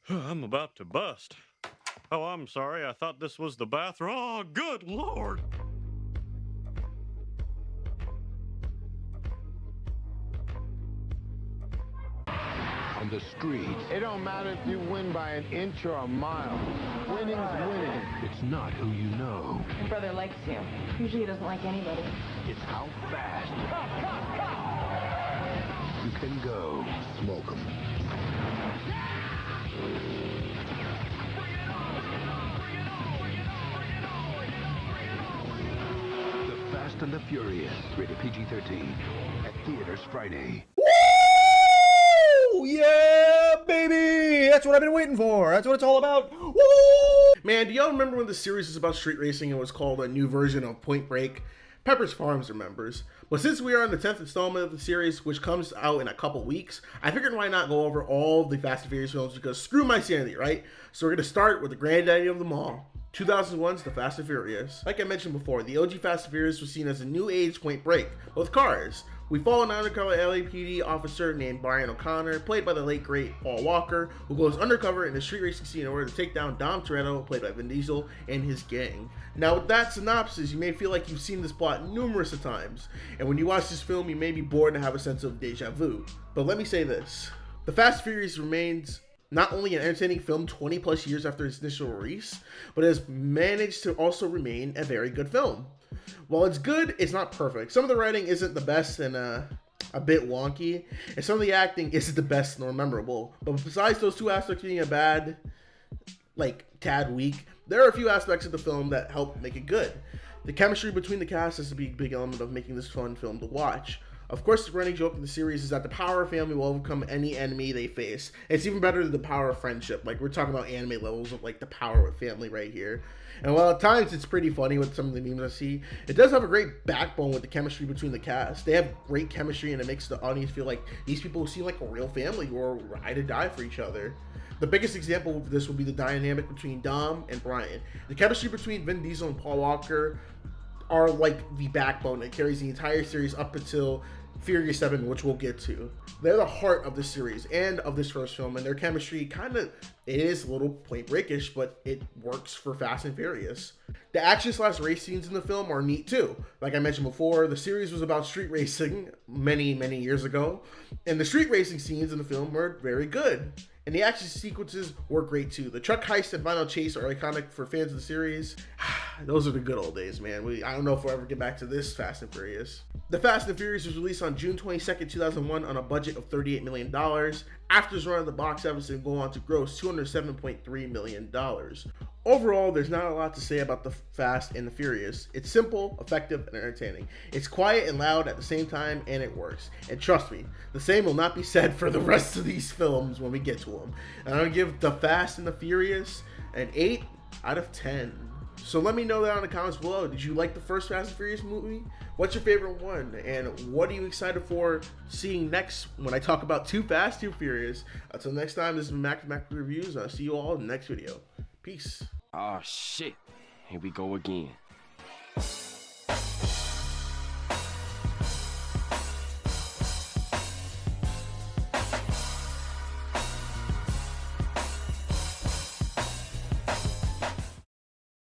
I'm about to bust. Oh, I'm sorry. I thought this was the bathroom. Oh, good lord. On the street, It don't matter if you win by an inch or a mile. Winning's winning. it's not who you know. My brother likes you. Usually he doesn't like anybody. It's how fast you can go. Smoke 'em. The Fast and the Furious, rated PG-13, at theaters Friday. Woo! Yeah, baby! That's what I've been waiting for. That's what it's all about. Woo! Man, do y'all remember when the series was about street racing and was called a new version of Point Break? Pepper's Farms remembers. But since we are on the 10th installment of the series, which comes out in a couple weeks, I figured why not go over all the Fast and Furious films, because screw my sanity, right? So we're going to start with the granddaddy of them all. 2001's The Fast and Furious. Like I mentioned before, the OG Fast and Furious was seen as a new age Point Break with cars. We follow an undercover LAPD officer named Brian O'Connor, played by the late great Paul Walker, who goes undercover in the street racing scene in order to take down Dom Toretto, played by Vin Diesel, and his gang. Now, with that synopsis, you may feel like you've seen this plot numerous of times, and when you watch this film, you may be bored and have a sense of deja vu. But let me say this: The Fast and Furious remains not only an entertaining film 20 plus years after its initial release, but has managed to also remain a very good film. While it's good, it's not perfect. Some of the writing isn't the best and a bit wonky, and some of the acting isn't the best nor memorable. But besides those two aspects being a bad, tad weak, there are a few aspects of the film that help make it good. The chemistry between the cast is a big element of making this fun film to watch. Of course, the running joke in the series is that the Power family will overcome any enemy they face. It's even better than the Power of friendship. Like, we're talking about anime levels of, the Power of family right here. And while at times it's pretty funny with some of the memes I see, it does have a great backbone with the chemistry between the cast. They have great chemistry, and it makes the audience feel like these people seem like a real family who are ride or die for each other. The biggest example of this would be the dynamic between Dom and Brian. The chemistry between Vin Diesel and Paul Walker are like the backbone that carries the entire series up until Furious 7, which we'll get to. They're the heart of the series and of this first film, and their chemistry it is a little Point Breakish, but it works for Fast and Furious. The action/race scenes in the film are neat too. Like I mentioned before, the series was about street racing many years ago, and the street racing scenes in the film were very good. And the action sequences were great too. The truck heist and final chase are iconic for fans of the series. Those are the good old days, man. I don't know if we'll ever get back to this Fast and Furious. The Fast and Furious was released on June 22nd, 2001 on a budget of $38 million. After its run at the box office, it go on to gross $207.3 million. Overall, there's not a lot to say about The Fast and the Furious. It's simple, effective, and entertaining. It's quiet and loud at the same time, and it works. And trust me, the same will not be said for the rest of these films when we get to them. And I'm going to give The Fast and the Furious an 8 out of 10. So let me know that in the comments below. Did you like the first Fast and Furious movie? What's your favorite one? And what are you excited for seeing next when I talk about Too Fast, Too Furious? Until next time, this is Mac Reviews. I'll see you all in the next video. Peace. Oh shit, here we go again.